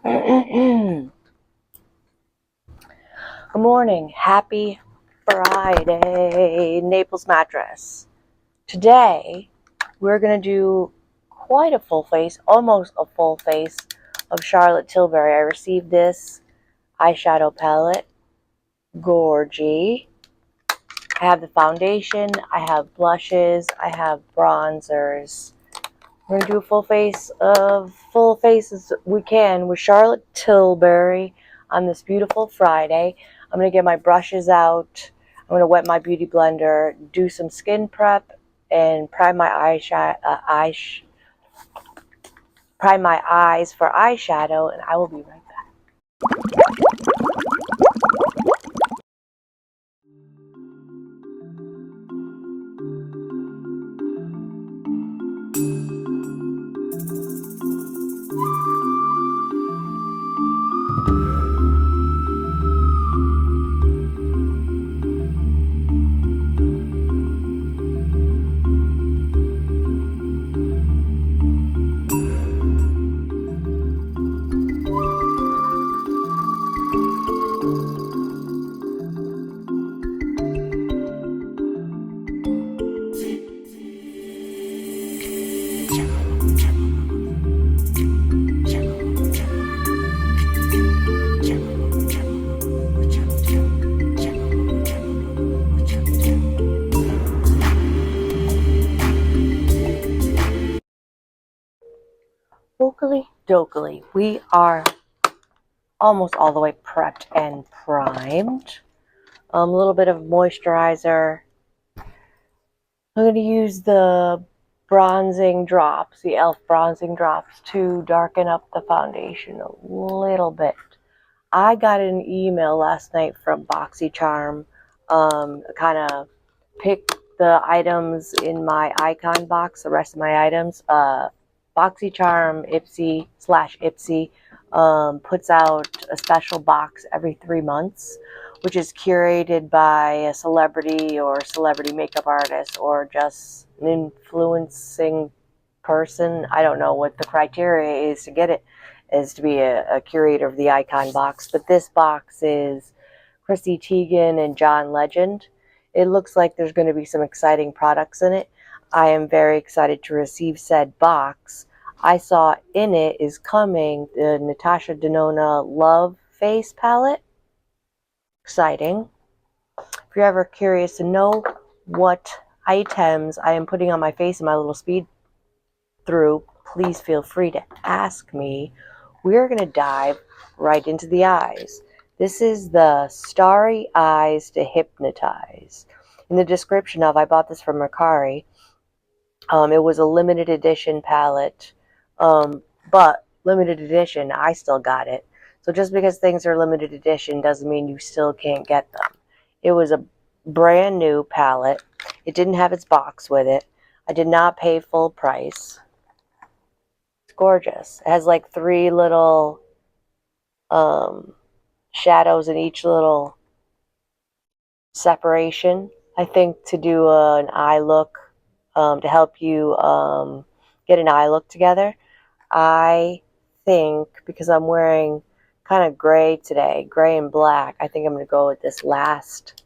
Good morning. Happy Friday, Naples Mattress. Today, we're going to do quite a full face, almost a full face of Charlotte Tilbury. I received this eyeshadow palette. Gorgy. I have the foundation, I have blushes, I have bronzers. We're going to do a full face as we can with Charlotte Tilbury on this beautiful Friday. I'm going to get my brushes out. I'm going to wet my beauty blender, do some skin prep, and prime my eyes for eyeshadow, and I will be right back. Okily dokily, we are almost all the way prepped and primed. A little bit of moisturizer. I'm going to use the bronzing drops, the e.l.f. bronzing drops, to darken up the foundation a little bit. I got an email last night from BoxyCharm, kind of pick the items in my icon box, the rest of my items. BoxyCharm, Ipsy/Ipsy, puts out a special box every 3 months, which is curated by a celebrity or celebrity makeup artist or just an influencing person. I don't know what the criteria is to get it, is to be a curator of the icon box. But this box is Chrissy Teigen and John Legend. It looks like there's going to be some exciting products in it. I am very excited to receive said box. I saw in it is coming the Natasha Denona Love Face Palette. Exciting. If you're ever curious to know what items I am putting on my face in my little speed through, please feel free to ask me. We're going to dive right into the eyes. This is the Starry Eyes to Hypnotize. In the description of, I bought this from Mercari. It was a limited edition palette, but limited edition, I still got it. So just because things are limited edition doesn't mean you still can't get them. It was a brand new palette. It didn't have its box with it. I did not pay full price. It's gorgeous. It has like 3 little shadows in each little separation, I think, to do an eye look, to help you get an eye look together. I think, because I'm wearing kind of gray today, gray and black, I think I'm going to go with this last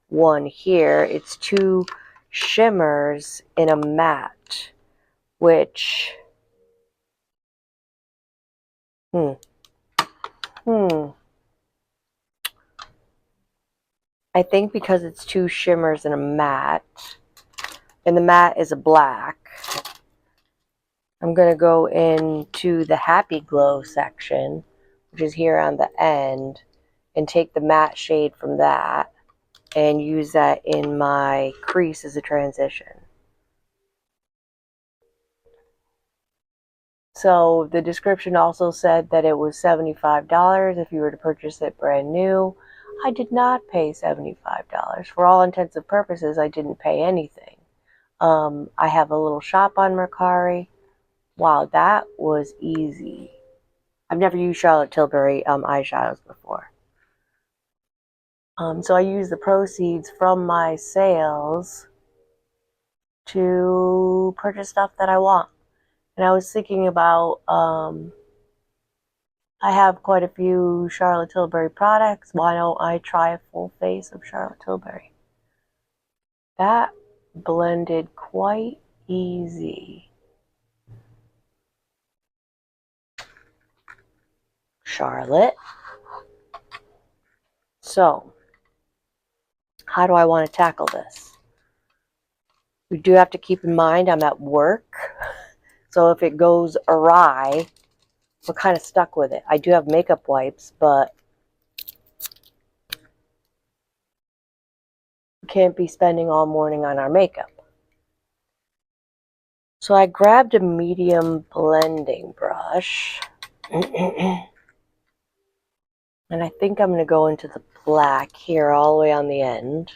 one here. It's 2 shimmers in a matte, which, I think because it's 2 shimmers in a matte, and the matte is a black, I'm going to go into the Happy Glow section, which is here on the end, and take the matte shade from that and use that in my crease as a transition. So the description also said that it was $75 if you were to purchase it brand new. I did not pay $75. For all intents and purposes, I didn't pay anything. I have a little shop on Mercari. Wow, that was easy. I've never used Charlotte Tilbury eyeshadows before. So I use the proceeds from my sales to purchase stuff that I want. And I was thinking about I have quite a few Charlotte Tilbury products. Why don't I try a full face of Charlotte Tilbury? That blended quite easy. Charlotte. So, how do I want to tackle this? We do have to keep in mind I'm at work. So if it goes awry, we're kind of stuck with it. I do have makeup wipes, but we can't be spending all morning on our makeup. So I grabbed a medium blending brush. And I think I'm going to go into the black here all the way on the end.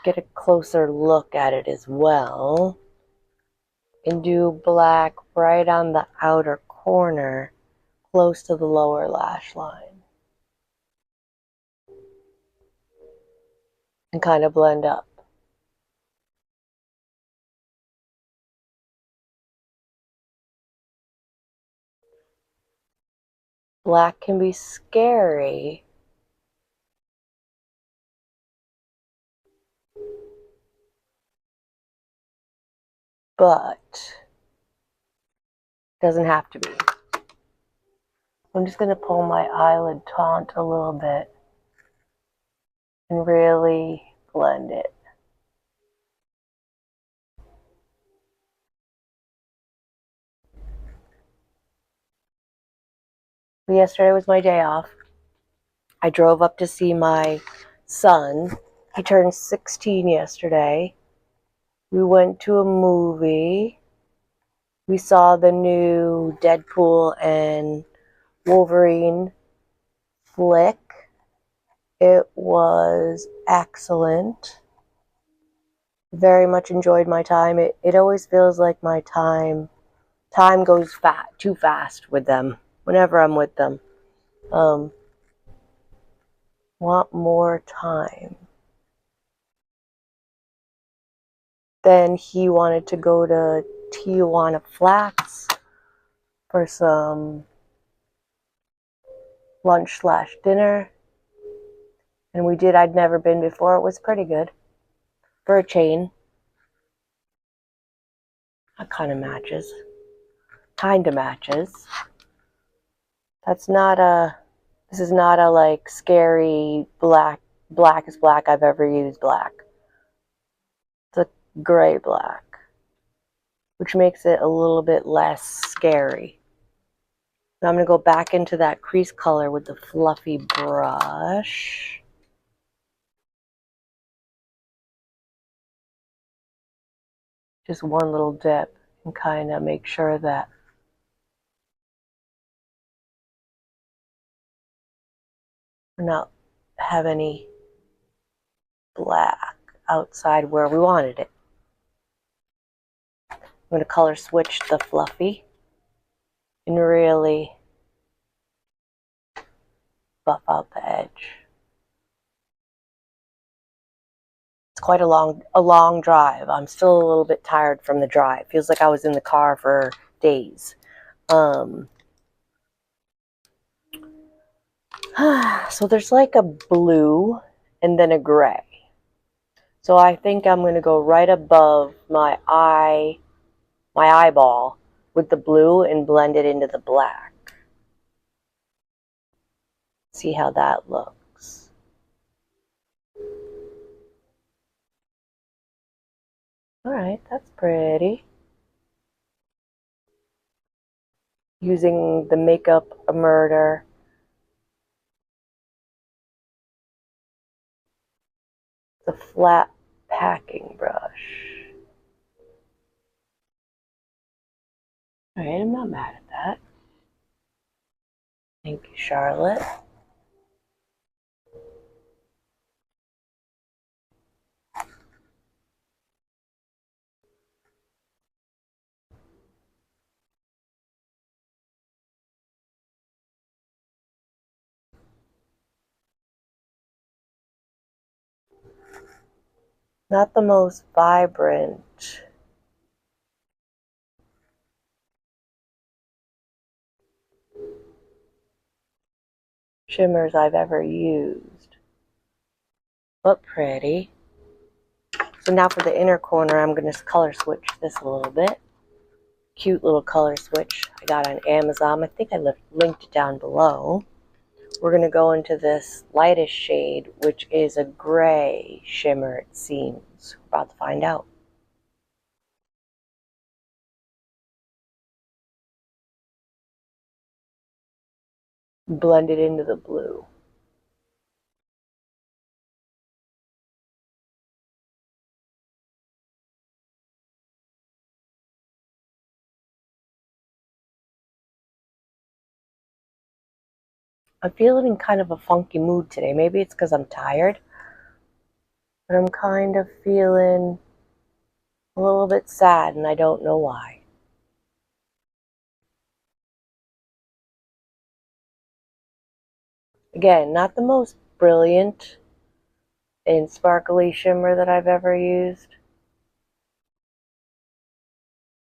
Get a closer look at it as well. And do black right on the outer corner, close to the lower lash line. And kind of blend up. Black can be scary. But doesn't have to be. I'm just going to pull my eyelid taunt a little bit and really blend it. Yesterday was my day off. I drove up to see my son. He turned 16 yesterday. We went to a movie. We saw the new Deadpool and Wolverine flick. It was excellent. Very much enjoyed my time. It always feels like my time goes too fast with them whenever I'm with them. Want more time. Then he wanted to go to Tijuana Flats for some lunch/dinner. And we did. I'd never been before. It was pretty good. For a chain. That kind of matches. Kinda matches. This is not a like scary blackest black I've ever used black. It's a gray black, which makes it a little bit less scary. Now I'm going to go back into that crease color with the fluffy brush. Just one little dip and kind of make sure that we're not have any black outside where we wanted it. I'm going to color switch the fluffy and really buff out the edge. It's quite a long drive. I'm still a little bit tired from the drive. Feels like I was in the car for days. So there's like a blue and then a gray. So I think I'm going to go right above my eyeball with the blue and blend it into the black. See how that looks. Alright, that's pretty. Using the Makeup Murder the flat packing brush. Alright, I'm not mad at that. Thank you, Charlotte. Not the most vibrant. shimmers I've ever used, but pretty. So now for the inner corner, I'm going to color switch this a little bit. Cute little color switch I got on Amazon. I think I linked it down below. We're going to go into this lightest shade, which is a gray shimmer, it seems. We're about to find out. Blend it into the blue. I'm feeling in kind of a funky mood today. Maybe it's because I'm tired, but I'm kind of feeling a little bit sad, and I don't know why. Again, not the most brilliant and sparkly shimmer that I've ever used,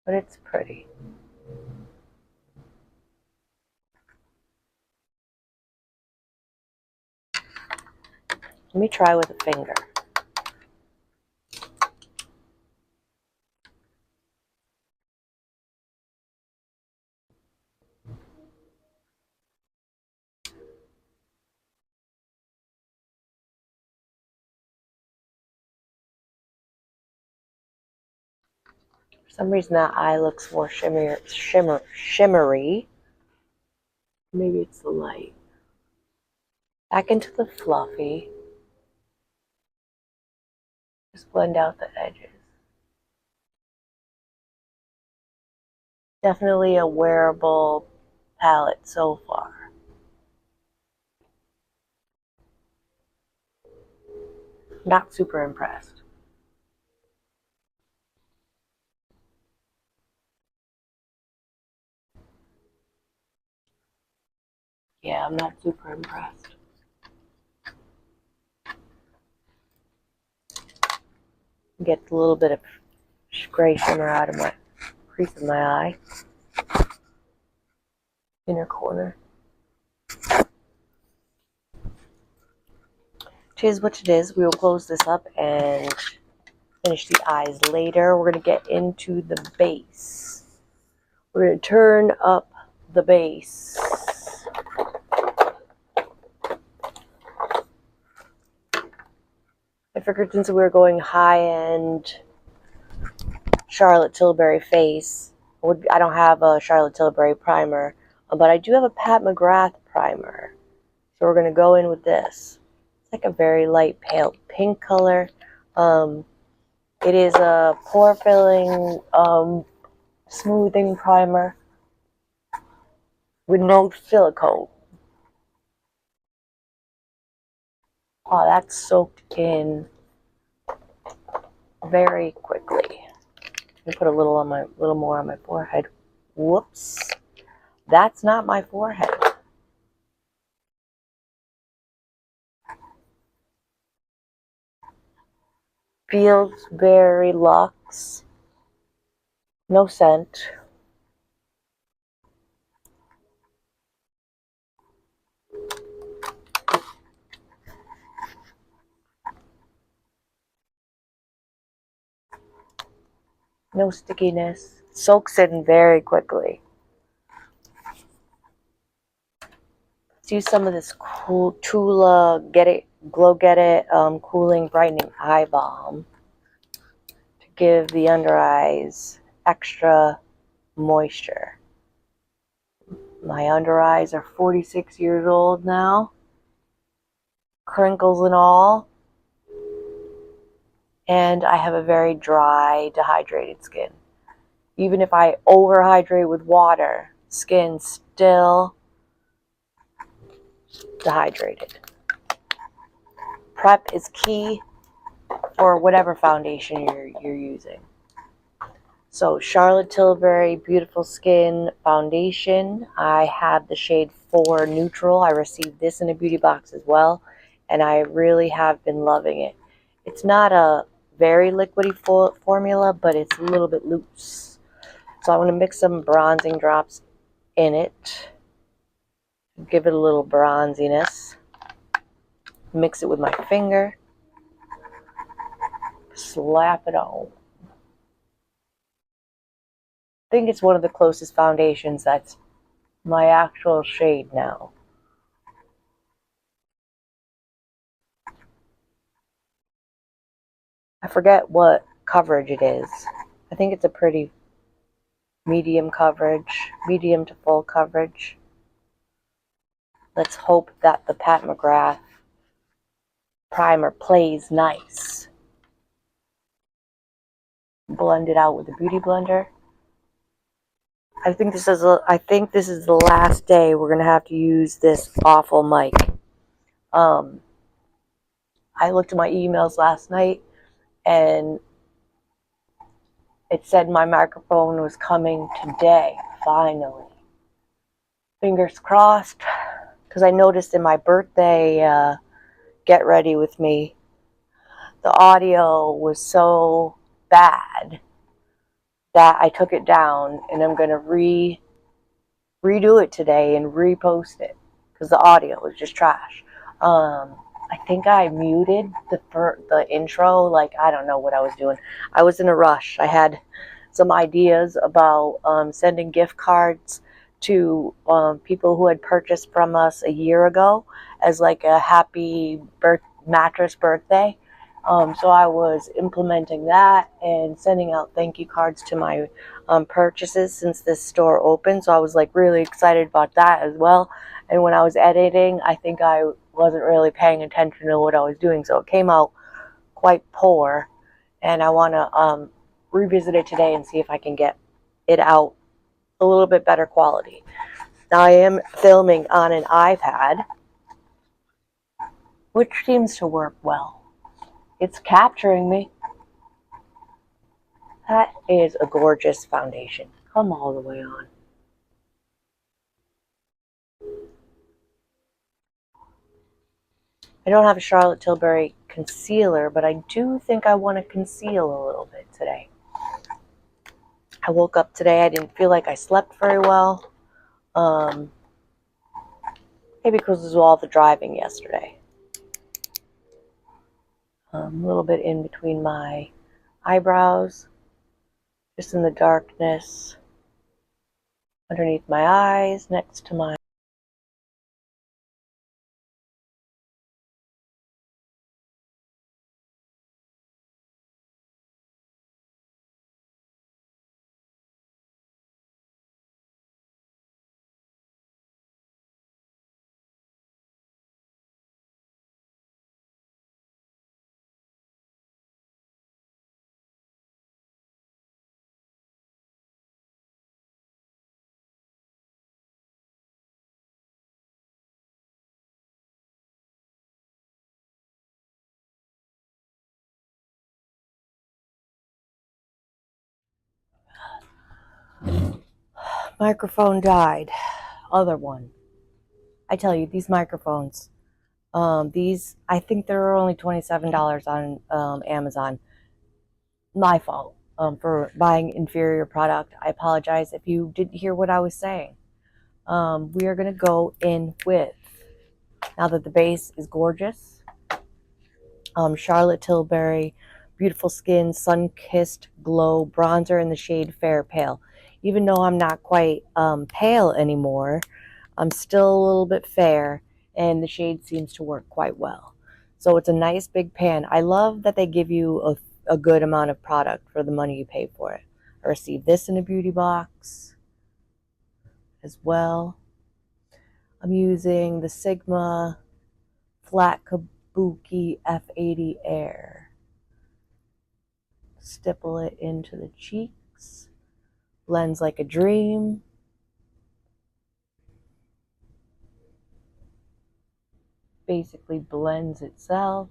but it's pretty. Let me try with a finger. For some reason that eye looks more shimmery. Maybe it's the light. Back into the fluffy. Just blend out the edges. Definitely a wearable palette so far. Not super impressed. Yeah, I'm not super impressed. Get a little bit of gray shimmer out of my crease of my eye. Inner corner. It is what it is. We will close this up and finish the eyes later. We're going to get into the base. We're going to turn up the base. I figured since we were going high-end Charlotte Tilbury face, I don't have a Charlotte Tilbury primer, but I do have a Pat McGrath primer. So we're going to go in with this. It's like a very light pale pink color. It is a pore-filling smoothing primer with no silicone. Oh, that's soaked in very quickly. Let me put a little more on my forehead. Whoops. That's not my forehead. Feels very luxe. No scent. No stickiness. Soaks in very quickly. Let's use some of this cool Tula Glow Get It Cooling Brightening Eye Balm to give the under eyes extra moisture. My under eyes are 46 years old now. Crinkles and all. And I have a very dry, dehydrated skin. Even if I overhydrate with water, skin still dehydrated. Prep is key for whatever foundation you're using. So Charlotte Tilbury Beautiful Skin Foundation. I have the shade 4 Neutral. I received this in a beauty box as well, and I really have been loving it. It's not a very liquidy formula, but it's a little bit loose. So I'm going to mix some bronzing drops in it. give it a little bronziness. Mix it with my finger. Slap it on. I think it's one of the closest foundations that's my actual shade now. I forget what coverage it is. I think it's a pretty medium coverage, medium to full coverage. Let's hope that the Pat McGrath primer plays nice. Blend it out with a beauty blender. I think this is the last day we're gonna have to use this awful mic. I looked at my emails last night and it said my microphone was coming today, finally. Fingers crossed, because I noticed in my birthday get ready with me, the audio was so bad that I took it down, and I'm going to redo it today and repost it, because the audio was just trash. I think I muted the intro. Like, I don't know what I was doing. I was in a rush. I had some ideas about sending gift cards to people who had purchased from us a year ago as like a happy mattress birthday. So I was implementing that and sending out thank you cards to my purchases since this store opened. So I was like really excited about that as well. And when I was editing, I think I wasn't really paying attention to what I was doing, so it came out quite poor. And I want to revisit it today and see if I can get it out a little bit better quality. Now I am filming on an iPad, which seems to work well. It's capturing me. That is a gorgeous foundation. Come all the way on. I don't have a Charlotte Tilbury concealer, but I do think I want to conceal a little bit today. I woke up today, I didn't feel like I slept very well. Maybe because of all the driving yesterday. A little bit in between my eyebrows, just in the darkness, underneath my eyes, next to my microphone died. Other one. I tell you, these microphones, these, I think they're only $27 on Amazon. My fault for buying inferior product. I apologize if you didn't hear what I was saying. We are going to go in with, now that the base is gorgeous, Charlotte Tilbury Beautiful Skin Sun-Kissed Glow Bronzer in the shade Fair Pale. Even though I'm not quite pale anymore, I'm still a little bit fair, and the shade seems to work quite well. So it's a nice big pan. I love that they give you a good amount of product for the money you pay for it. I received this in a beauty box as well. I'm using the Sigma Flat Kabuki F80 Air. Stipple it into the cheeks. Blends like a dream. Basically blends itself.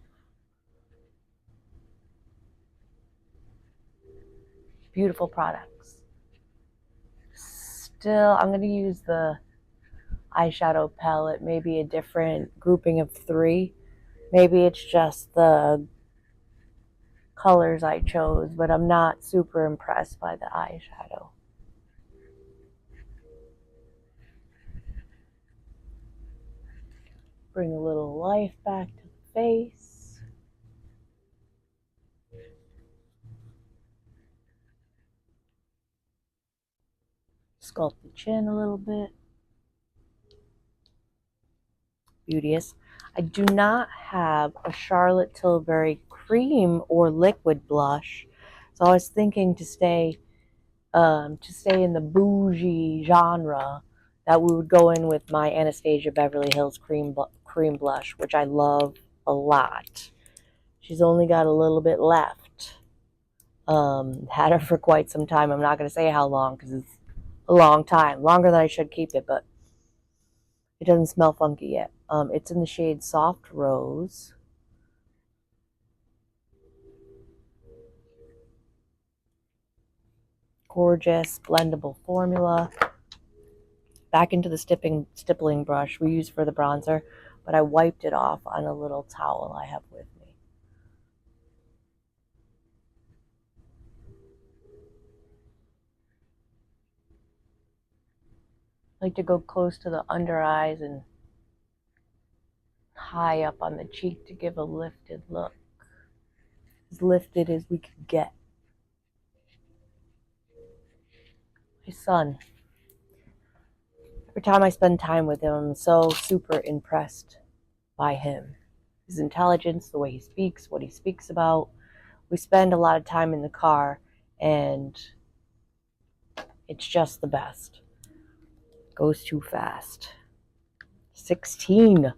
Beautiful products. Still, I'm going to use the eyeshadow palette, maybe a different grouping of 3. Maybe it's just the colors I chose, but I'm not super impressed by the eyeshadow. Bring a little life back to the face. Sculpt the chin a little bit. Beauteous. I do not have a Charlotte Tilbury cream or liquid blush, so I was thinking to stay in the bougie genre, that we would go in with my Anastasia Beverly Hills cream blush, which I love a lot. She's only got a little bit left. Had her for quite some time. I'm not going to say how long because it's a long time, longer than I should keep it, but it doesn't smell funky yet. It's in the shade Soft Rose. Gorgeous blendable formula. Back into the stippling brush we use for the bronzer, but I wiped it off on a little towel I have with me. I like to go close to the under eyes and high up on the cheek to give a lifted look. As lifted as we could get. My son. Every time I spend time with him, I'm so super impressed by him. His intelligence, the way he speaks, what he speaks about. We spend a lot of time in the car, and it's just the best. Goes too fast. 16.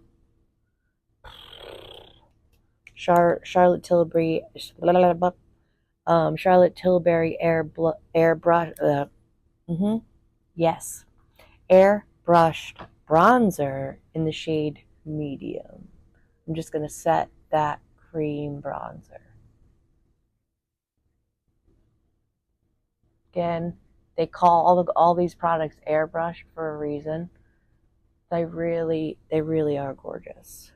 Charlotte Tilbury, Charlotte Tilbury airbrush. Yes, airbrushed bronzer in the shade medium. I'm just gonna set that cream bronzer. Again, they call all these products airbrushed for a reason. They really are gorgeous.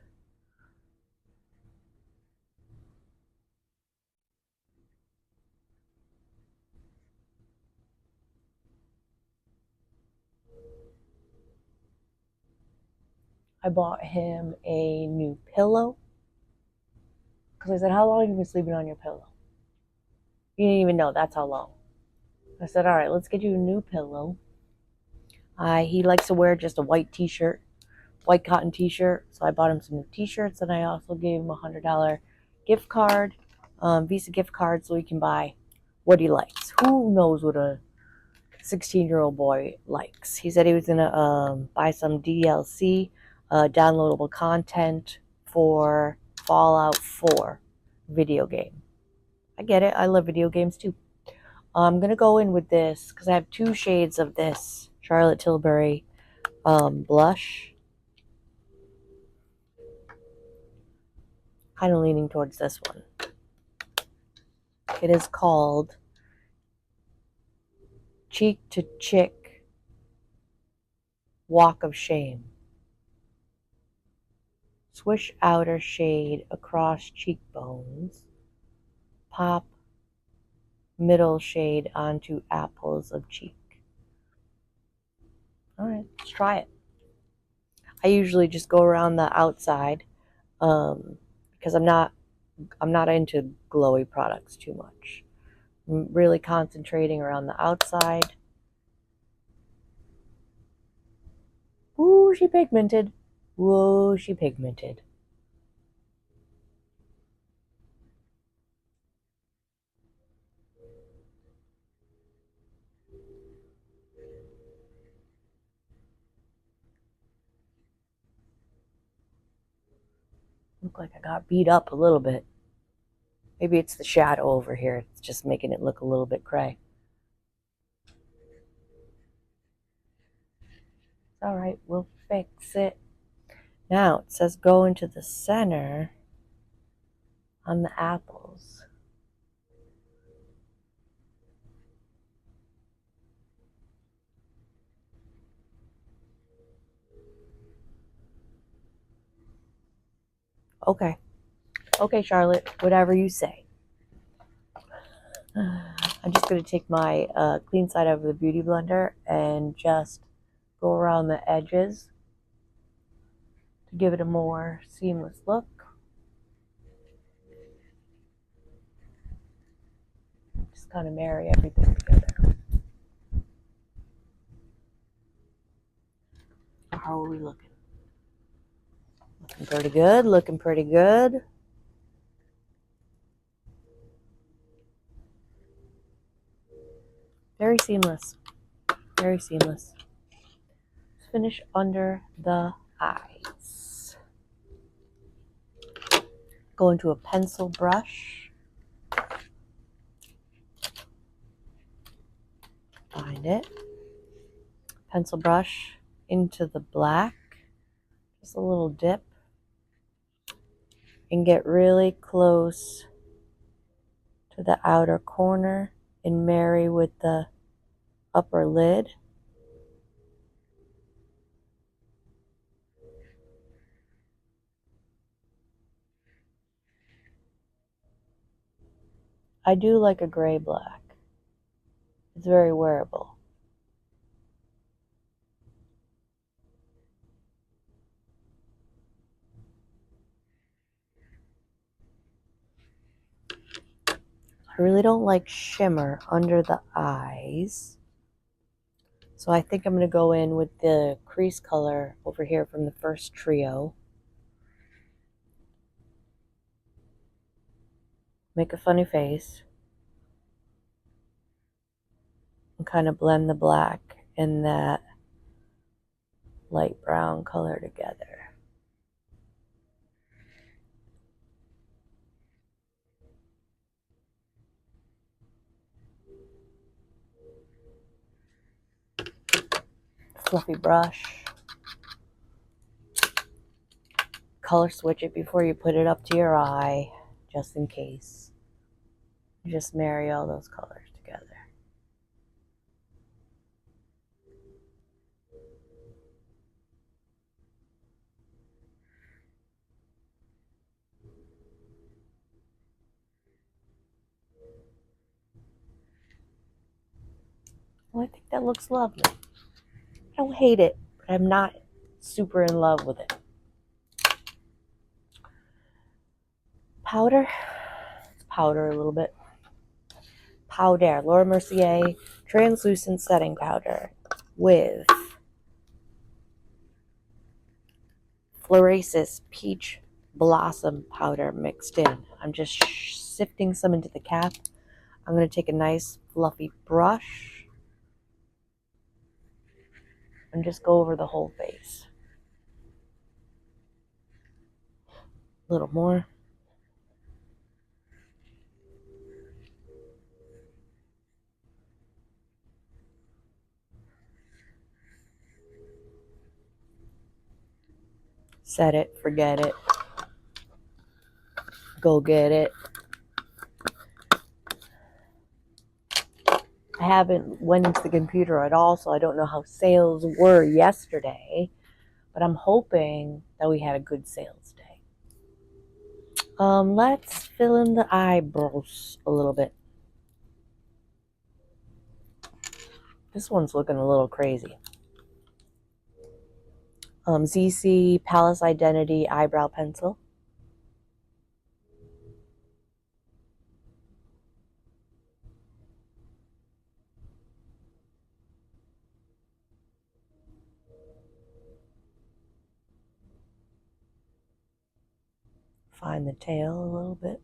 I bought him a new pillow because I said, "How long have you been sleeping on your pillow?" He didn't even know. That's how long. I said, "All right, let's get you a new pillow." He likes to wear just a white t-shirt, white cotton t-shirt. So I bought him some new t-shirts, and I also gave him a $100 gift card, Visa gift card, so he can buy what he likes. Who knows what a 16-year-old boy likes? He said he was gonna buy some DLC, downloadable content for Fallout 4 video game. I get it. I love video games too. I'm gonna go in with this because I have two shades of this Charlotte Tilbury blush. Kind of leaning towards this one. It is called Cheek to Chick Walk of Shame. Swish outer shade across cheekbones. Pop middle shade onto apples of cheek. All right, let's try it. I usually just go around the outside because I'm not into glowy products too much. I'm really concentrating around the outside. Ooh, she pigmented. Whoa, she pigmented. Look like I got beat up a little bit. Maybe it's the shadow over here. It's just making it look a little bit gray. It's all right. We'll fix it. Now it says go into the center on the apples. Okay. Okay, Charlotte, whatever you say. I'm just going to take my clean side of the Beauty Blender and just go around the edges to give it a more seamless look. Just kind of marry everything together. How are we looking? Looking pretty good, looking pretty good. Very seamless, very seamless. Let's finish under the eyes. Go into a pencil brush. Find it. Pencil brush into the black. Just a little dip. And get really close to the outer corner and marry with the upper lid. I do like a gray black. It's very wearable. I really don't like shimmer under the eyes. So I think I'm going to go in with the crease color over here from the first trio. Make a funny face. And kind of blend the black and that light brown color together. Fluffy brush. Color switch it before you put it up to your eye, just in case. Just marry all those colors together. Well, I think that looks lovely. I don't hate it, but I'm not super in love with it. Powder. Let's powder a little bit. Powder. Laura Mercier translucent setting powder with Florasis peach blossom powder mixed in. I'm just sifting some into the cap. I'm going to take a nice fluffy brush and just go over the whole face. A little more. Set it, forget it. Go get it. I haven't went into the computer at all, so I don't know how sales were yesterday, but I'm hoping that we had a good sales day. Let's fill in the eyebrows a little bit. This one's looking a little crazy. Zeesea Palace Identity Eyebrow Pencil. Find the tail a little bit.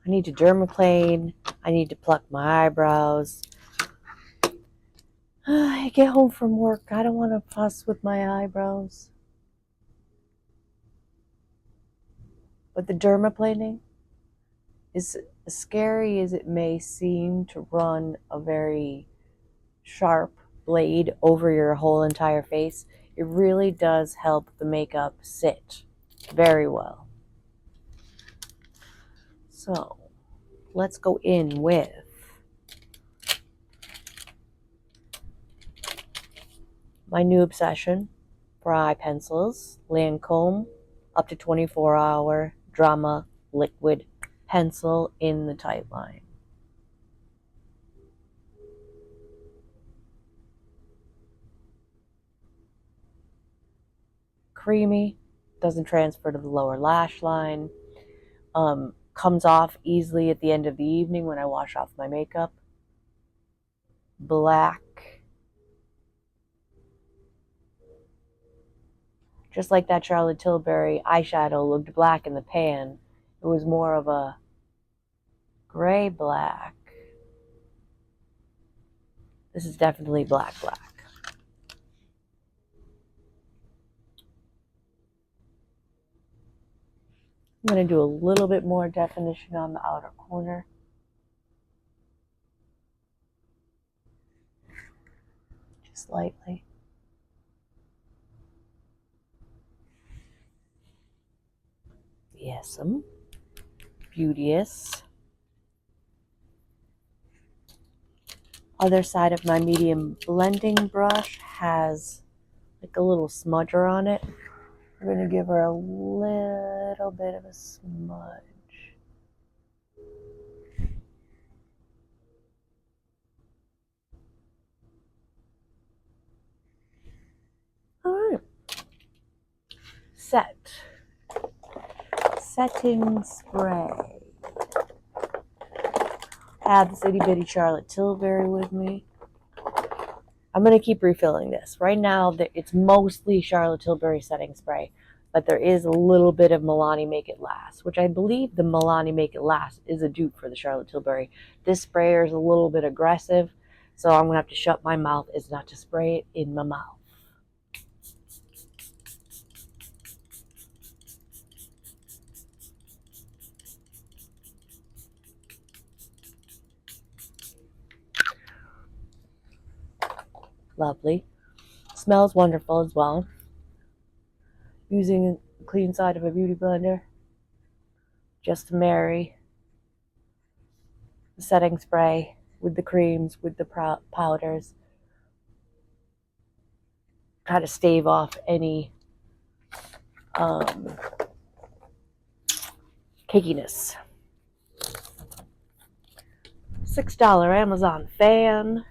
I need to dermaplane. I need to pluck my eyebrows. I get home from work. I don't want to fuss with my eyebrows. But the dermaplaning is as scary as it may seem to run a very sharp blade over your whole entire face. It really does help the makeup sit very well. So let's go in with My new obsession for eye pencils, Lancome, up to 24-hour Drama Liquid Pencil in the tight line. Creamy, doesn't transfer to the lower lash line, comes off easily at the end of the evening when I wash off my makeup. Black. Just like that Charlotte Tilbury eyeshadow looked black in the pan, it was more of a gray black. This is definitely black. I'm going to do a little bit more definition on the outer corner. Just lightly. Yes'm. Beauteous. Other side of my medium blending brush has like a little smudger on it. We're going to give her a little bit of a smudge. Alright. Setting spray. I have this itty bitty Charlotte Tilbury with me. I'm going to keep refilling this. Right now, it's mostly Charlotte Tilbury setting spray, but there is a little bit of Milani Make It Last, which I believe the Milani Make It Last is a dupe for the Charlotte Tilbury. This sprayer is a little bit aggressive, so I'm going to have to shut my mouth as not to spray it in my mouth. Lovely. Smells wonderful as well. Using the clean side of a beauty blender just to marry the setting spray with the creams, with the powders. Try to stave off any cakiness. $6 Amazon fan.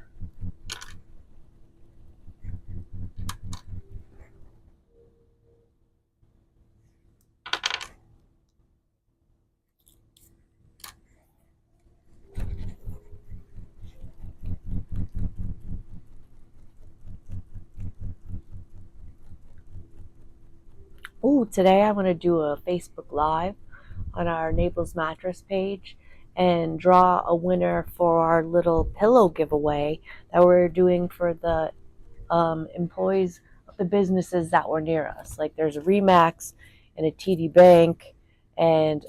Ooh, today I'm going to do a Facebook Live on our Naples Mattress page and draw a winner for our little pillow giveaway that we're doing for the employees of the businesses that were near us. Like there's a Remax and a TD Bank and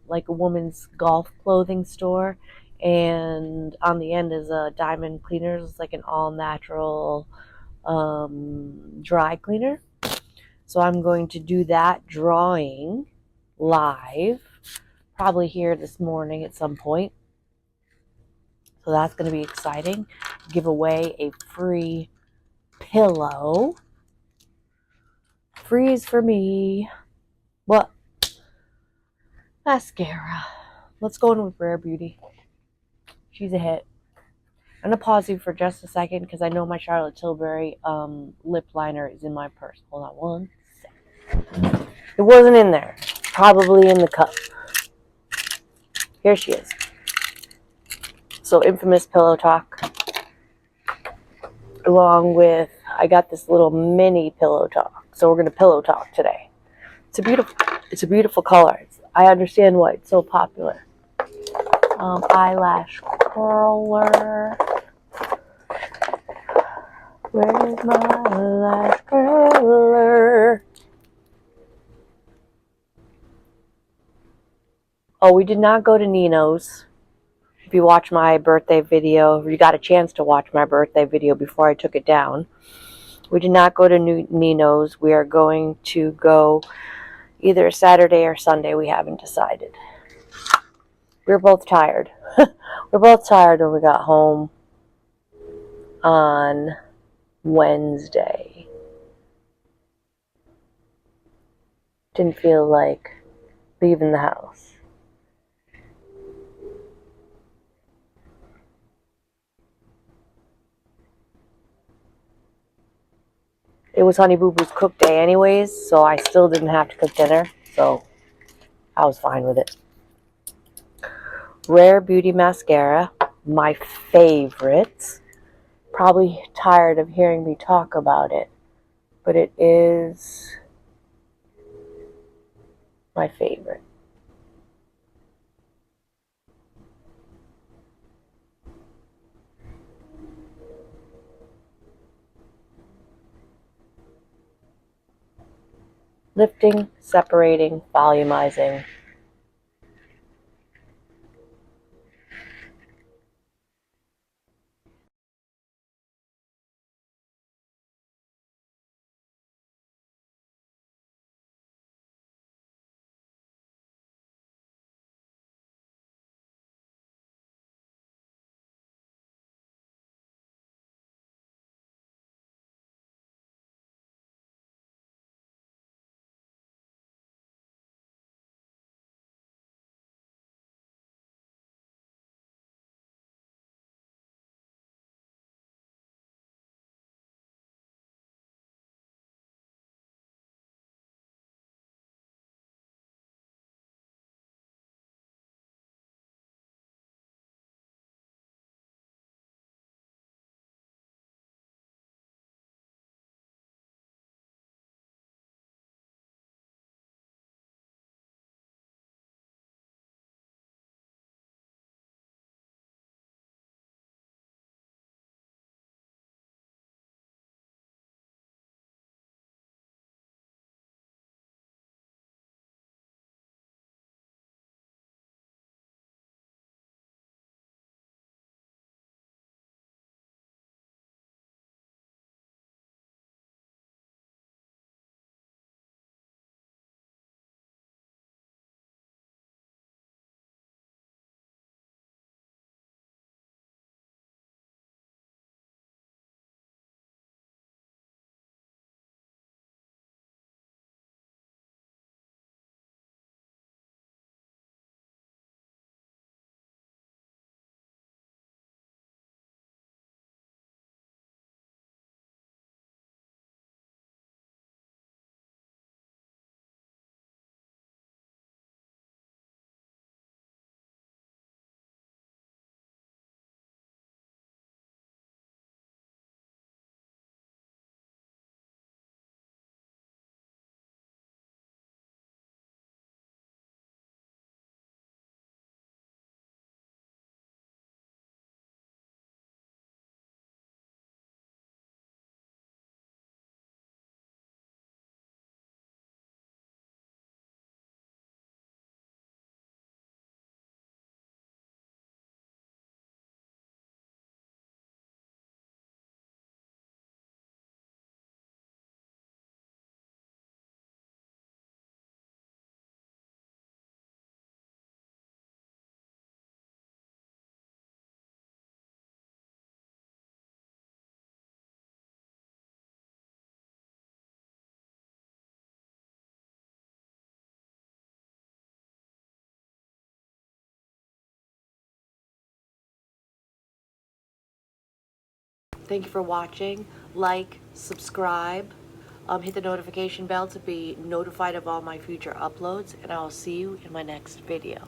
like a woman's golf clothing store, and on the end is a Diamond Cleaners. It's like an all-natural dry cleaner. So I'm going to do that drawing live, probably here this morning at some point. So that's going to be exciting. Give away a free pillow. Free is for me. What? Mascara. Let's go in with Rare Beauty. She's a hit. I'm going to pause you for just a second because I know my Charlotte Tilbury lip liner is in my purse. Hold on one second. It wasn't in there. Probably in the cup. Here she is. So infamous Pillow Talk. Along with, I got this little mini Pillow Talk. So we're going to Pillow Talk today. It's a beautiful color. I understand why it's so popular. Eyelash curler. Where's my eyelash curler? Oh, we did not go to Nino's. If you watch my birthday video, if you got a chance to watch my birthday video before I took it down, we did not go to Nino's. We are going to go either Saturday or Sunday. We haven't decided. We were both tired. We were both tired when we got home on Wednesday. Didn't feel like leaving the house. It was Honey Boo Boo's cook day anyways, so I still didn't have to cook dinner, so I was fine with it. Rare Beauty Mascara, my favorite. Probably tired of hearing me talk about it, but it is my favorite. Lifting, separating, volumizing. Thank you for watching. Like, subscribe, hit the notification bell to be notified of all my future uploads, and I will see you in my next video.